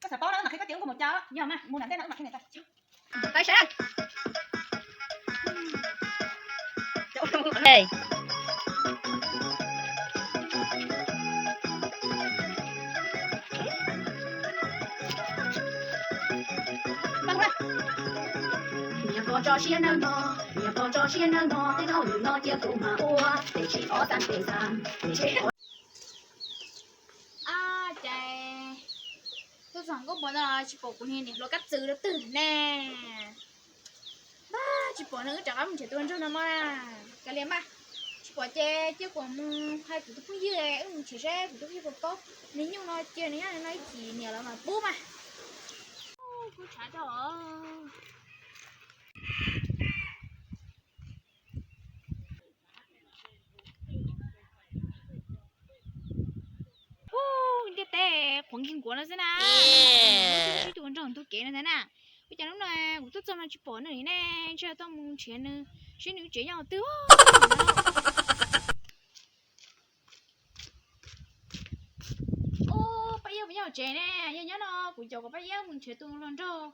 có sạp bó đó mà khi có tiếng của một cháu nhờ mà mua nặng thế nào mà cái này ta Tại sao? Đây. Có cho xuyên nâng nó, nhà có cho xuyên nâng nó, cái thao lửa nó chia phụ mà ô, để chỉ có tan để san, để chỉ có. À trời, tôi rằng có bọn là chỉ bỏ cuốn hình này nó cắt chữ nó tử nè. Ba chỉ bỏ nữa chẳng lắm chỉ tuần cho nó mà cái liếm à, chỉ bỏ che chứ còn hai cụ tôi dưới ấy, chỉ ra cụ tôi như có nếu như nó chơi nó chỉ nhiều lắm mà bố mà. Cứ trả cho. Tè khoảng kinh của nó thế nào? Tôi tuần tròn tôi kể nó thế nào? Bây giờ lúc này cũng tốt cho nó chụp bỏ nữa nè, cho tao muốn chuyện nữa, chuyện nữa chuyện nhau tứ. Ô, bây giờ trẻ nè, nhớ nó cũng cho có bây giờ mình trẻ tuần tròn tròn,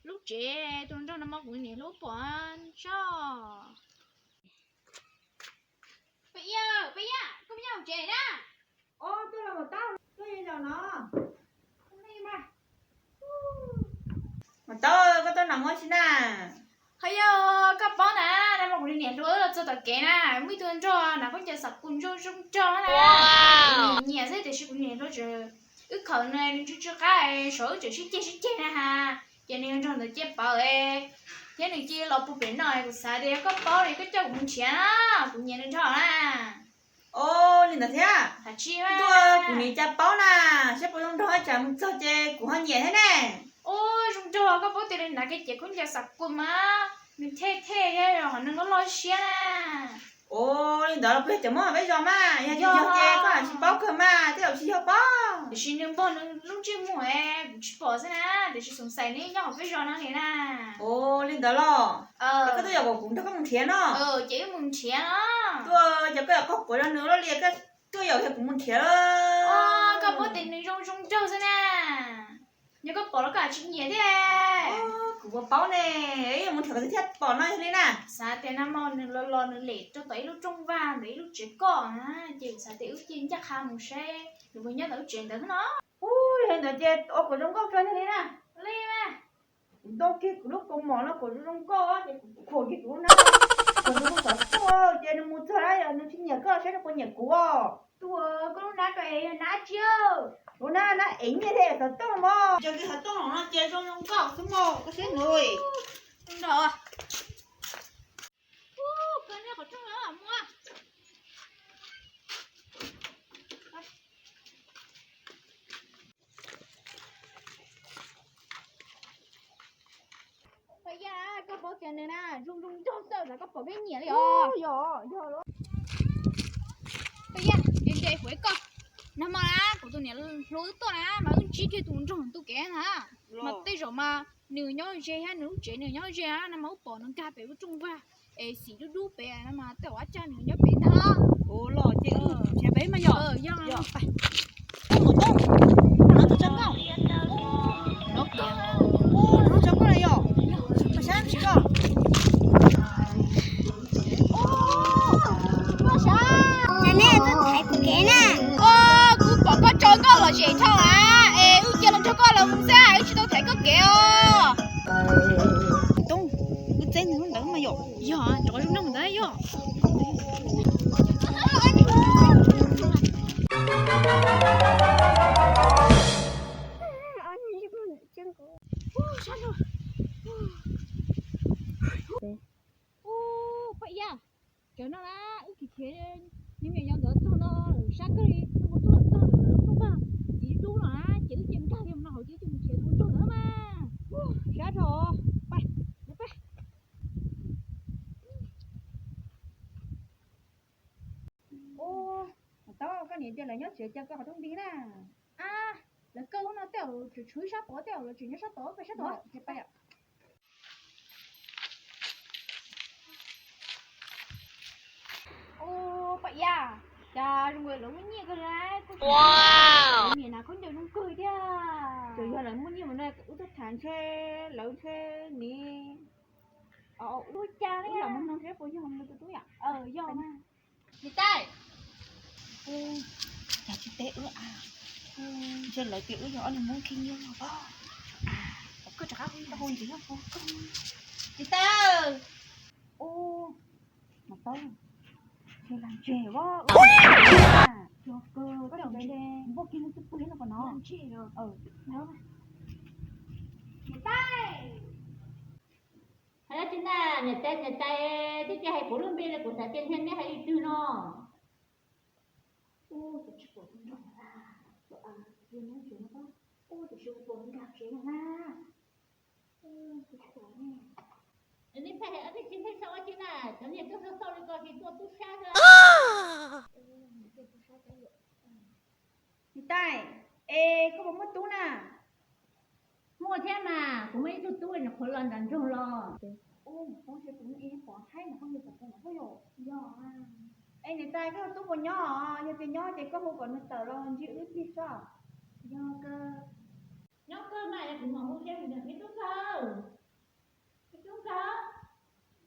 lúc trẻ tuần tròn nó mắc cũng nhiều lúc bỏ cho. Bây giờ có bây giờ trẻ đó. ô tôi là một tao tôi như nào nó mà tôi có tôi nằm ngồi xin à Hay các bạn nè, đây mà cũng đi nữa là cho tất cả nè, mấy tuần cho là có chơi sập cùng cho nè. Nhà sẽ để cũng đi nữa chứ. Ước khẩu này cho cái số chỉ chơi nè ha. Cho nên trong đó chơi bảo ấy. Thế này chơi lọp bộ biển này của xã đây có bảo này có cho cũng chén á, cũng nhận được cho nè. ô nhìn là thế à Thật chi mà. tôi của mình cha báo nè sẽ bao nhiêu đó chẳng cho chơi của họ nhẹ thế nè Ôi, chúng cho các bố tiền là cái chuyện cũng chơi sập cùng mà. Mình thế cái rồi họ nó lo xía nè. ô nhìn đó là biết chấm mà bây giờ mà nhà chơi chơi có là chỉ báo cơ mà thế là chỉ học báo để xin đừng bỏ lúc chưa mua em chỉ bỏ ra nè để chỉ sống sài đi nhau với giò nó thế nè ô nhìn đó lo cái tôi giờ cũng đâu có một thiệt nó chỉ mừng chén đó tôi giờ cái có của nó nữa liệt cái tôi giờ thì cũng một thiệt các bố tiền này rong trâu ra nè nhưng có bỏ nó cả chuyện gì thế của báo nè ấy một thiệt cái thiết bỏ nó thế nè sao tiền năm mòn lo nó lệ cho tới lúc trong vàng đấy lúc trẻ con á chỉ sao tiểu chuyện chắc ham một xe đừng có nhớ tới chuyện đó nó ui hiện tại chơi ô của trong có chơi thế nè lên mà đôi khi lúc con mỏ nó của trong có khổ gì cũng nó của nó sợ quá chơi nó mua thay nó chỉ nhớ có sẽ nó có nhớ của tôi có lúc nãy cái nãy chưa nó ấy như thế thật tốt mà chơi cái thật tốt nó chơi trong có cái mỏ cái thế người không được cái này có trong đó mua bây giờ có bỏ tiền này nè rung trong tờ là có bỏ cái nhẹ rồi bây giờ đến đây với con nằm mà của tôi này lối tôi nè mà chỉ cái tụi trong tôi kén hả mà tới rồi mà nửa nhau chơi ha nửa chơi nửa nhau chơi ha nằm máu bỏ nó cà bé với trung va ê xí đu bé nè mà tao quá cha nửa nhau bé nè ô lò chơi bé mà nhỏ do phải một tông nó tôi chấm không nó kìa ô nó chấm cái này nhỏ mà sáng chỉ có cứ bỏ con trốn con là gì thôi à ê ưu tiên làm cho con là không sao ưu chỉ đâu thấy có kẹo tung cái tên nó đỡ mà nhỏ trời nó mình đấy vô vậy à kiểu nó là ưu kỳ thế nhưng mà nhau đỡ cho nó sát cái đi nó có tôi không ba chỉ chú nó chỉ chim cao nhưng nó hồi chỉ chim chim luôn nữa mà sát rồi bay bay ô tao cái này chơi là nhớ chơi có không đi nè à là câu nó tiểu chỉ chuối sát bỏ tiểu là chỉ nhớ sát tổ phải sát tổ thế bay ạ ô vậy à Trời, rồi người muốn nhiều cái đấy. Wow. Nhìn nào con đều nung cười đi à. Trời ơi, là muốn nhiều mà này cũng thích thản xe, lỡ xe nè. Ui cha đấy Là à. muốn nông xe bôi không được túi à? Do mà. Chị tay. Chả chị té ứa à. Giờ lại té ứa nhỏ là muốn khi nhiều mà. Có trả cái hôn gì không? Chị tay. Mà tao chị làm chè quá. Cho cơ có đồng đây đen. Vô kia nó chút quý nó còn nó. Làm chị rồi. Đó. Chị tay. hay là chúng ta nhà tay thì cái hay bố luôn bên là của xã tiền hen đấy hay tư nó Tôi chỉ có một đồng là. Vừa nói chuyện nó. Tôi chỉ có một đồng chuyện là. Tôi khổ nè. nên phải ở đây chính sao chứ là cho nên tôi sau đi coi thì tôi xa ra Chị tay. Ê, có một mất tú nè. mua thế mà cũng mấy tôi là khổ lần đàn trong lo Con sẽ cũng yên bỏ hay mà không được tập nó có rồi. Ê, người ta cái tú còn nhỏ, nhưng cái nhỏ thì có một còn nó tờ lo chịu ít gì sao? do cơ nhóc cơ mà cũng mà mua thế mình cái tốt cơ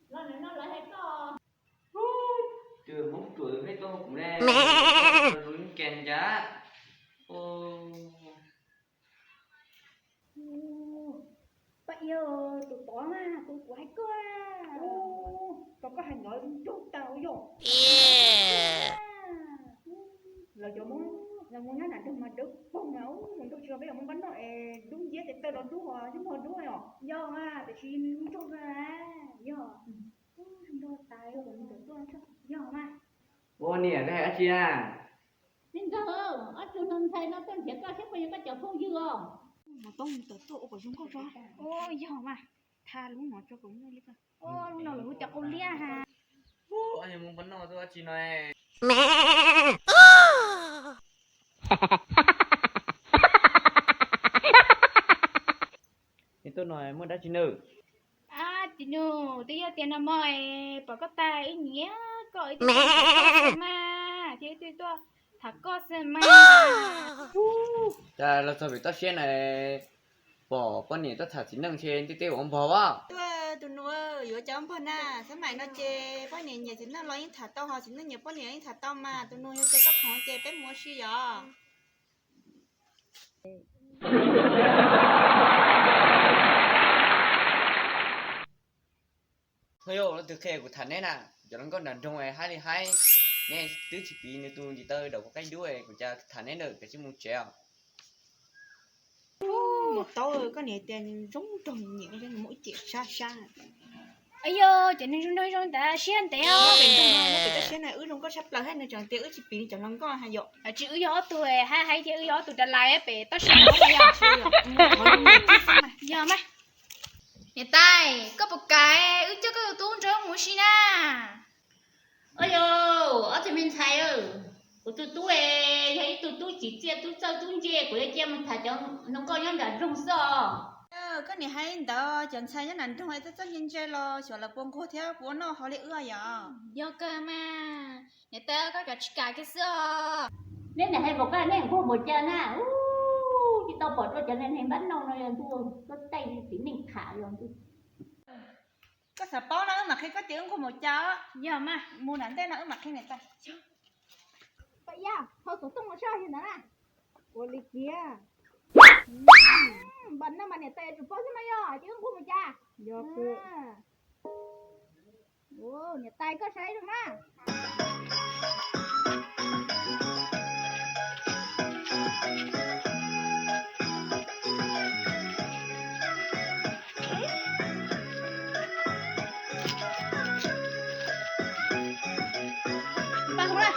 lo này nó lại hay có chưa 4 tuổi mấy tôi cũng ra lún kèn giá Bây giờ tụi bỏ mà, tụi quái cơ à. Có hành nói chút tao rồi. Là cho muốn nói là đừng mà được không nấu, mình tôi chưa bây giờ muốn bắn nội đúng dễ thì tao đón đúng rồi, đúng rồi à. Do à, tại xin cho ra, do. Chúng tôi tài rồi mình tưởng tôi cho, do mà. vô nè cái hả chị à nên cơ ở chỗ nông thầy nó tên thiệt có xếp bao nhiêu cái chợ phong dư không Mà tôi của chúng có cho. Ôi do mà, tha luôn nó cho cũng đi cơ. Lúc nào là cho con lia ha. anh muốn bắn nó tôi chị này thì tôi nói muốn đã chị nữ Chị nô, tí giờ tiền là mời bỏ có tài ý nhé. Có ý mà. Thế tôi thật có xem mà. chà là sao bị tao xe này bỏ con này tao thả chính năng trên tí tiêu ông bỏ á Tụi nó vừa chấm phân à, sao mày nó chê, bao nhiêu nhà chính nó nói thật tao họ chính nó nhiều bao nhiêu thật tao mà, tụi nó chê các họ chê bé mua xí giờ. thôi yo nó từ khe của thằng này nè cho nó con đàn trong này hay thì hay nghe tứ chỉ bị nên tôi chỉ tơi đâu có cái đuôi của cha thằng này nữa cái chứ muốn treo Một tối có nè tiền giống trồng nhẹ trên mỗi chiếc xa xa. Ây yo, chị nên chúng tôi trong ta xuyên téo. Nó bị cái xe này ư không có sắp lại hết này chọn tiêu ư chỉ bị chọn lăng con hay dọ. Chữ gió tuổi hay chữ gió tuổi đã lại bể tao xuyên nó bây giờ mà. Nhà tay, có một cái ư chứ có tuôn trong mũi xí na. ôi yo ở thì mình thấy của tôi thấy tôi chỉ chia tôi sao tôi chia của chia mình thà cho nó có nhóm đã rung sao Cái này hay đó, chọn sai nhất nằm trong hai tất nhiên chơi lo, sợ là buông khô theo của nó họ lại ưa vậy. Do cơ mà. Nhà ta có cả cái sữa. nên là hay một cái này của một chân à chị tao bỏ cho nên hay bắn nông này thua có tay chỉ mình khả rồi Có sợ bó nó mà khi có tiếng của một chó. Giờ mà. Mua nắn tên nó mặc khi này ta. Vậy à, thôi tổ tung nó sao như thế nào? Ủa lịch kia. Bắn nó mà nhà tay chụp post mấy giờ, chứ không một cha. Do cơ. Nhà tay có thấy được mà. Ba không đây.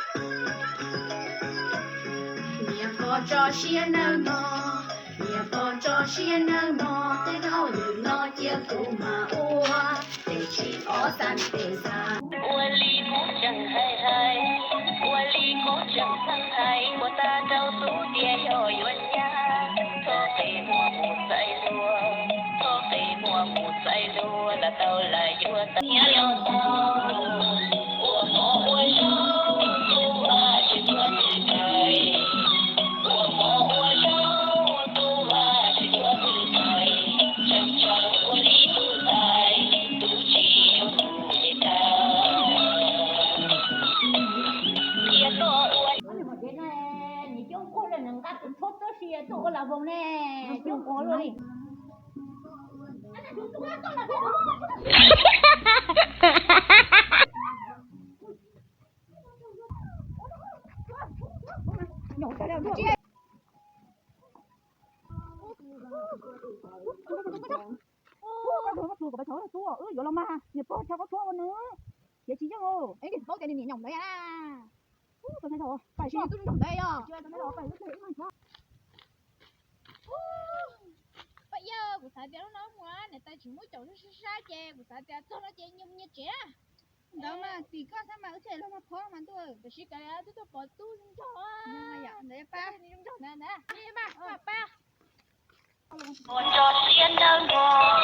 nhà có cho xia nơ nó nhà có cho xia nơ nó tới đâu đừng lo chia cụ mà ua để chỉ có san để san ua li mũ chẳng hay hay ua li mũ chẳng sang hay của ta đâu số tia nhỏ yuan nha thô cây mùa một dây lúa thô cây mùa một dây lúa là tao lại vua ta yêu tao ua mỏ ua sâu ua Chung có luôn đi. Nhỏ cái nào được. Con thua của bà chó là thua. Vô lòng mà. Nhập po theo có thua nữa. Vậy chỉ cho ngô. Ấy thì bố cái này nhỏng đấy à. Tôi thấy rồi. Phải chứ tôi nhỏng đây à. Chưa tôi thấy rồi phải lúc này. Bây giờ của xã nó nói quá, này ta chỉ muốn chỗ nó xa chè, của xã cho nó chè nhung như trẻ. Đó mà thì có sao mà ở trẻ luôn mà khó mà tôi. Tôi chỉ cái tôi bỏ tu trong chỗ. Nhưng mà dạ đấy ba. Đi trong chỗ này nè. Đi ba, ba. Một trò xiên nâng ngò,